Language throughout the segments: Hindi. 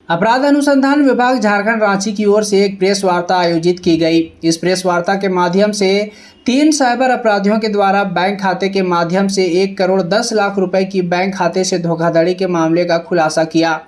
अपराध अनुसंधान विभाग झारखंड रांची की ओर से एक प्रेस वार्ता आयोजित की गई। इस प्रेस वार्ता के माध्यम से 3 साइबर अपराधियों के द्वारा बैंक खाते के माध्यम से 1,10,00,000 रुपए की बैंक खाते से धोखाधड़ी के मामले का खुलासा किया।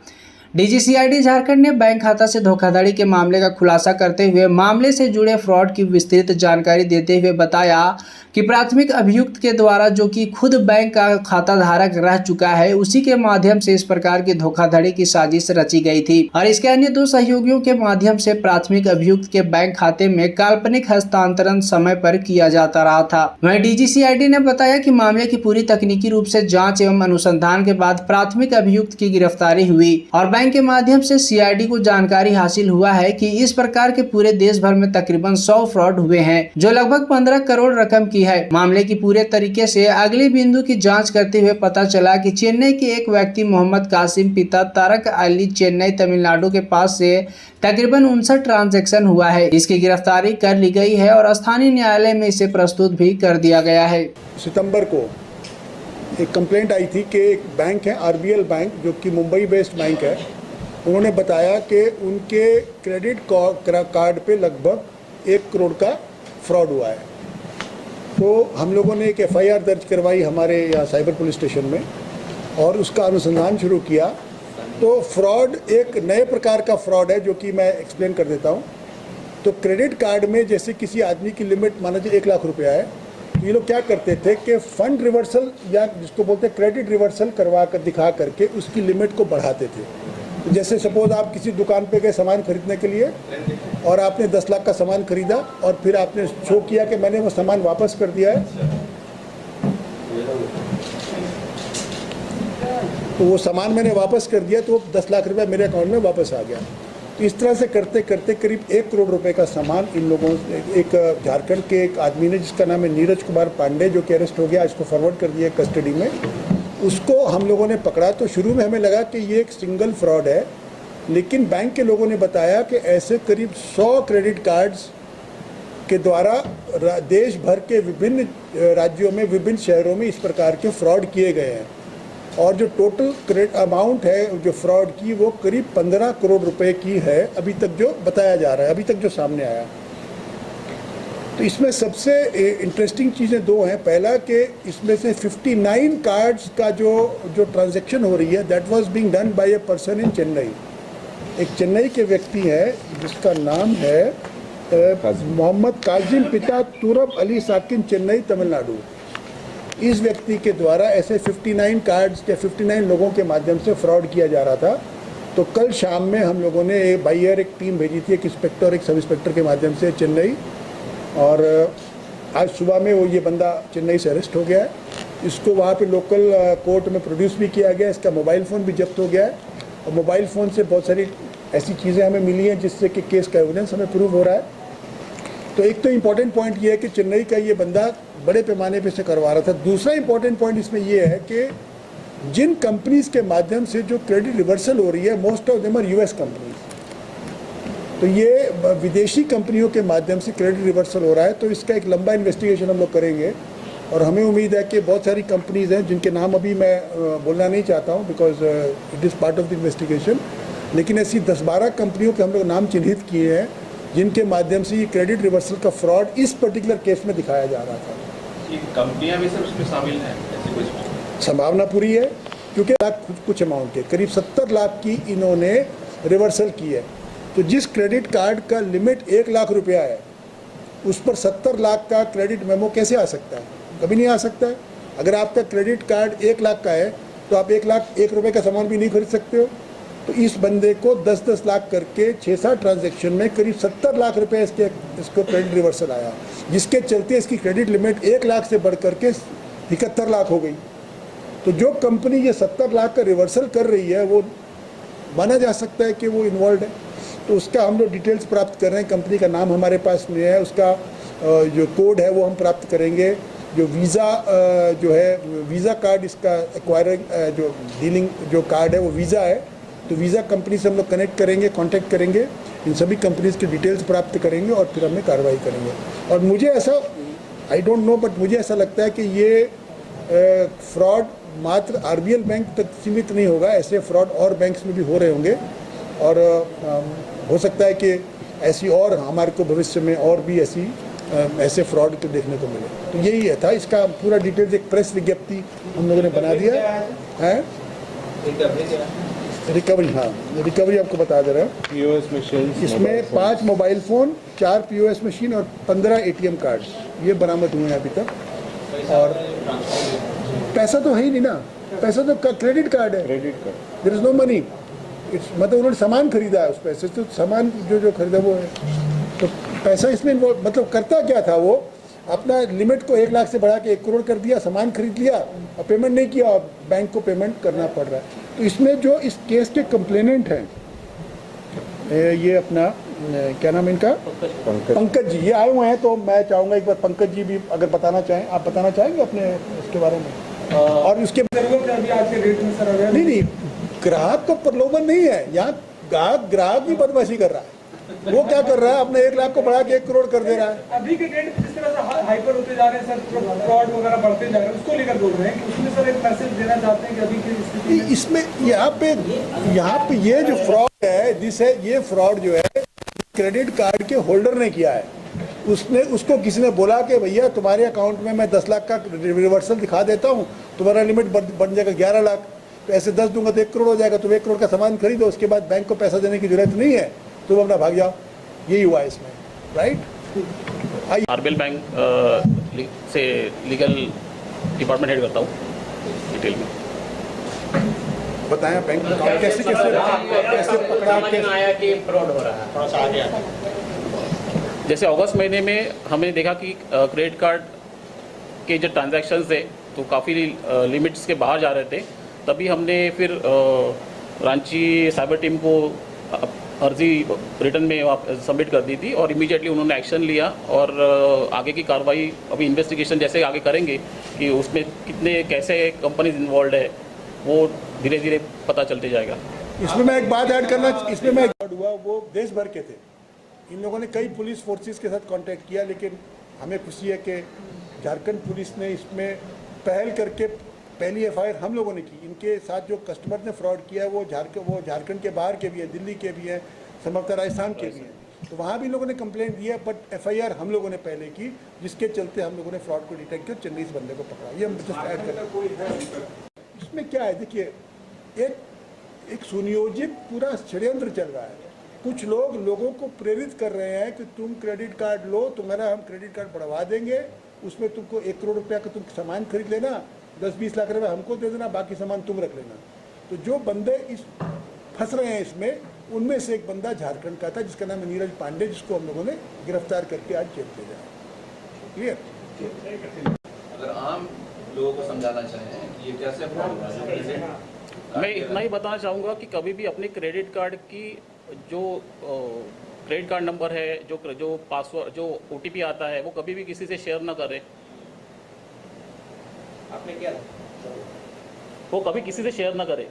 डीजीसीआईडी झारखंड ने बैंक खाता से धोखाधड़ी के मामले का खुलासा करते हुए मामले से जुड़े फ्रॉड की विस्तृत जानकारी देते हुए बताया कि प्राथमिक अभियुक्त के द्वारा, जो कि खुद बैंक का खाता धारक रह चुका है, उसी के माध्यम से इस प्रकार की धोखाधड़ी की साजिश रची गई थी और इसके अन्य 2 सहयोगियों के माध्यम से प्राथमिक अभियुक्त के बैंक खाते में काल्पनिक हस्तांतरण समय पर किया जाता रहा था। वहीं डीजीसीआईडी ने बताया कि मामले की पूरी तकनीकी रूप से जाँच एवं अनुसंधान के बाद प्राथमिक अभियुक्त की गिरफ्तारी हुई और बैंक के माध्यम से सीआईडी को जानकारी हासिल हुआ है कि इस प्रकार के पूरे देश भर में तकरीबन 100 फ्रॉड हुए हैं, जो लगभग 15 करोड़ रकम की है। मामले की पूरे तरीके से अगले बिंदु की जांच करते हुए पता चला कि चेन्नई के एक व्यक्ति मोहम्मद कासिम पिता तारक अली चेन्नई तमिलनाडु के पास से तकरीबन 59 ट्रांजैक्शन हुआ है। इसकी गिरफ्तारी कर ली गई है और स्थानीय न्यायालय में इसे प्रस्तुत भी कर दिया गया है। सितंबर को एक कंप्लेंट आई थी कि एक बैंक है आरबीएल बैंक, जो कि मुंबई बेस्ड बैंक है, उन्होंने बताया कि उनके क्रेडिट कार्ड पे लगभग 1 करोड़ का फ्रॉड हुआ है। तो हम लोगों ने एक एफआईआर दर्ज करवाई हमारे यहाँ साइबर पुलिस स्टेशन में और उसका अनुसंधान शुरू किया। तो फ्रॉड एक नए प्रकार का फ्रॉड है, जो कि मैं एक्सप्लेन कर देता हूँ। तो क्रेडिट कार्ड में जैसे किसी आदमी की लिमिट मान लीजिए 1 लाख रुपया है, ये लोग क्या करते थे कि फंड रिवर्सल या जिसको बोलते हैं क्रेडिट रिवर्सल करवा कर दिखा करके उसकी लिमिट को बढ़ाते थे। जैसे सपोज आप किसी दुकान पे गए सामान खरीदने के लिए और आपने 10 लाख का सामान खरीदा और फिर आपने शो किया कि मैंने वो सामान वापस कर दिया है, तो वो सामान मैंने वापस कर दिया तो 10 लाख रुपया मेरे अकाउंट में वापस आ गया। तो इस तरह से करते करते करीब 1 करोड़ रुपए का सामान इन लोगों एक झारखंड के एक आदमी ने, जिसका नाम है नीरज कुमार पांडे, जो कि अरेस्ट हो गया, इसको फॉरवर्ड कर दिया कस्टडी में, उसको हम लोगों ने पकड़ा। तो शुरू में हमें लगा कि ये एक सिंगल फ्रॉड है, लेकिन बैंक के लोगों ने बताया कि ऐसे करीब 100 क्रेडिट कार्ड्स के द्वारा देश भर के विभिन्न राज्यों में, विभिन्न शहरों में इस प्रकार के फ्रॉड किए गए हैं और जो टोटल क्रेडिट अमाउंट है जो फ्रॉड की, वो करीब 15 करोड़ रुपए की है अभी तक, जो बताया जा रहा है, अभी तक जो सामने आया। तो इसमें सबसे इंटरेस्टिंग चीज़ें 2 हैं। पहला कि इसमें से 59 कार्ड्स का जो ट्रांजैक्शन हो रही है, that was being done by a person in Chennai. एक चेन्नई के व्यक्ति है जिसका नाम है मोहम्मद काजिम पिता तुरब अली साकिन, चेन्नई तमिलनाडु। इस व्यक्ति के द्वारा ऐसे 59 कार्ड्स या 59 लोगों के माध्यम से फ्रॉड किया जा रहा था। तो कल शाम में हम लोगों ने बाई एयर एक टीम भेजी थी, एक इंस्पेक्टर, एक सब इंस्पेक्टर के माध्यम से चेन्नई, और आज सुबह में वो ये बंदा चेन्नई से अरेस्ट हो गया है। इसको वहाँ पे लोकल कोर्ट में प्रोड्यूस भी किया गया। इसका मोबाइल फ़ोन भी जब्त हो गया है और मोबाइल फ़ोन से बहुत सारी ऐसी चीज़ें हमें मिली हैं जिससे कि केस का एविडेंस हमें प्रूव हो रहा है। तो एक तो इम्पॉर्टेंट पॉइंट ये है कि चेन्नई का ये बंदा बड़े पैमाने पे से करवा रहा था। दूसरा इम्पॉर्टेंट पॉइंट इसमें ये है कि जिन कंपनीज़ के माध्यम से जो क्रेडिट रिवर्सल हो रही है, most of them are US companies. तो ये विदेशी कंपनियों के माध्यम से क्रेडिट रिवर्सल हो रहा है। तो इसका एक लंबा इन्वेस्टिगेशन हम लोग करेंगे और हमें उम्मीद है कि बहुत सारी कंपनीज़ हैं जिनके नाम अभी मैं बोलना नहीं चाहता हूँ, because it is part of the investigation, लेकिन ऐसी 10-12 कंपनियों के हम लोग नाम चिन्हित किए हैं जिनके माध्यम से ये क्रेडिट रिवर्सल का फ्रॉड इस पर्टिकुलर केस में दिखाया जा रहा था। ये कंपनियां भी सब उसमें शामिल हैं, ऐसी कुछ संभावना पूरी है, क्योंकि कुछ अमाउंट है, करीब 70 लाख की इन्होंने रिवर्सल की है। तो जिस क्रेडिट कार्ड का लिमिट 1 लाख रुपया है, उस पर 70 लाख का क्रेडिट मेमो कैसे आ सकता है? कभी नहीं आ सकता है। अगर आपका क्रेडिट कार्ड 1 लाख का है तो आप 1 रुपये का सामान भी नहीं खरीद सकते हो। तो इस बंदे को 10-10 लाख करके 6-7 ट्रांजैक्शन में करीब 70 लाख रुपए इसको क्रेडिट रिवर्सल आया, जिसके चलते इसकी क्रेडिट लिमिट 1 लाख से बढ़ करके 71 लाख हो गई। तो जो कंपनी ये 70 लाख का रिवर्सल कर रही है, वो माना जा सकता है कि वो इन्वॉल्व है। तो उसका हम लोग डिटेल्स प्राप्त कर रहे हैं। कंपनी का नाम हमारे पास में है, उसका जो कोड है वो हम प्राप्त करेंगे। जो वीज़ा जो है, वीज़ा कार्ड इसका एक्वायरिंग जो डीलिंग जो कार्ड है वो वीज़ा है। तो वीज़ा कंपनी से हम लोग कनेक्ट करेंगे, कांटेक्ट करेंगे, इन सभी कंपनीज़ की डिटेल्स प्राप्त करेंगे और फिर हमें कार्रवाई करेंगे। और मुझे ऐसा, आई डोंट नो, बट मुझे ऐसा लगता है कि ये फ्रॉड मात्र आरबीएल बैंक तक सीमित नहीं होगा, ऐसे फ्रॉड और बैंक्स में भी हो रहे होंगे। और हो सकता है कि ऐसी और हमारे को भविष्य में और भी ऐसे फ्रॉड को देखने को मिले। तो यही है था इसका पूरा डिटेल्स, एक प्रेस विज्ञप्ति हम लोगों ने बना दिया है। रिकवरी, हाँ रिकवरी आपको बता दे रहा हूँ। POS मशीन इसमें 5 मोबाइल फ़ोन, 4 POS मशीन और 15 ATM कार्ड ये बरामद हुए हैं अभी तक। और पैसा तो है ही नहीं ना, पैसा तो क्रेडिट कार्ड है, credit card, there is no money. It's मतलब उन्होंने सामान खरीदा है, उस पैसे से तो सामान जो खरीदा वो है। तो पैसा इसमें मतलब करता क्या था, वो अपना लिमिट को 1 लाख से बढ़ा के 1 करोड़ कर दिया, सामान खरीद लिया और पेमेंट नहीं किया, और बैंक को पेमेंट करना पड़ रहा है। तो इसमें जो इस केस के कंप्लेनेंट हैं, ये अपना क्या नाम है इनका, पंकज जी, ये आए हुए हैं। तो मैं चाहूँगा एक बार पंकज जी भी अगर बताना चाहें, आप बताना चाहेंगे अपने इसके बारे में। और उसके नहीं, ग्राहक को प्रलोभन नहीं है यहाँ, ग्राहक ही बदमाशी कर रहा है। वो क्या कर रहा है, अपने 1 लाख को बढ़ा के 1 करोड़ कर दे रहा है। अभी के डेट में जिस तरह से हाइपर होते जा रहे हैं सर, फ्रॉड वगैरह बढ़ते जा रहे हैं, उसको लेकर बोल रहे हैं कि उसमें सर एक मैसेज देना चाहते हैं कि अभी की स्थिति में इसमें यहाँ पे ये जो फ्रॉड है, ये फ्रॉड जो है क्रेडिट कार्ड के होल्डर ने किया है। उसको किसी ने बोला कि भैया तुम्हारे अकाउंट में मैं 10 लाख का रिवर्सल दिखा देता हूँ, तुम्हारा लिमिट बन जाएगा 11 लाख, तो ऐसे 10 दूंगा तो 1 करोड़ हो जाएगा, तुम 1 करोड़ का सामान खरीदो, उसके बाद बैंक को पैसा देने की जरूरत नहीं है, तुम अपना भाग जाओ। यही हुआ इसमें, राइट। आरबीएल बैंक से लीगल डिपार्टमेंट हेड करता हूँ डिटेल में। बताया बैंक कैसे पकड़ा, आया कि फ्रॉड हो रहा है, थोड़ा सा आगे आता है। जैसे अगस्त महीने में हमने देखा कि क्रेडिट कार्ड के जो ट्रांजैक्शंस थे तो काफ़ी लिमिट्स के बाहर जा रहे थे। तभी हमने फिर रांची साइबर टीम को अर्जी रिटर्न में सबमिट कर दी थी और इमीडिएटली उन्होंने एक्शन लिया। और आगे की कार्रवाई अभी इन्वेस्टिगेशन जैसे आगे करेंगे कि उसमें कितने कैसे कंपनीज इन्वॉल्व है, वो धीरे धीरे पता चलते जाएगा। इसमें मैं एक बात ऐड करना, इसमें मैं हुआ वो देश भर के थे। इन लोगों ने कई पुलिस फोर्सेस के साथ कांटेक्ट किया, लेकिन हमें खुशी है कि झारखंड पुलिस ने इसमें पहल करके पहली FIR हम लोगों ने की। इनके साथ जो कस्टमर ने फ्रॉड किया है वो झारखंड के बाहर के भी हैं, दिल्ली के भी हैं, संभवतः राजस्थान के भी हैं। तो वहाँ भी लोगों ने कंप्लेंट दिया, बट FIR हम लोगों ने पहले की, जिसके चलते हम लोगों ने फ्रॉड को डिटेक्ट किया, चेन्नई से बंदे को पकड़ा। ये हम जस्ट ऐड करें। इसमें क्या है, देखिए एक सुनियोजित पूरा षड्यंत्र चल रहा है। कुछ लोगों को प्रेरित कर रहे हैं कि तुम क्रेडिट कार्ड लो, तुम्हारा हम क्रेडिट कार्ड बढ़वा देंगे, उसमें तुमको 1 करोड़ रुपया का तुम सामान खरीद लेना, 10-20 लाख रुपए हमको दे देना, बाकी सामान तुम रख लेना। तो जो बंदे फंस रहे हैं इसमें, उनमें से एक बंदा झारखंड का था जिसका नाम है नीरज पांडे, जिसको हम लोगों ने गिरफ्तार करके आज जेल भेजा है। क्लियर। अगर आम लोगों को समझाना चाहें कि ये कैसे फ्रॉड हो रहा है, मैं इतना ही बताना चाहूँगा कि कभी भी अपने क्रेडिट कार्ड की जो क्रेडिट कार्ड नंबर है, जो पासवर्ड, जो OTP आता है, वो कभी भी किसी से शेयर ना करें। आपने क्या वो कभी किसी से शेयर ना करें।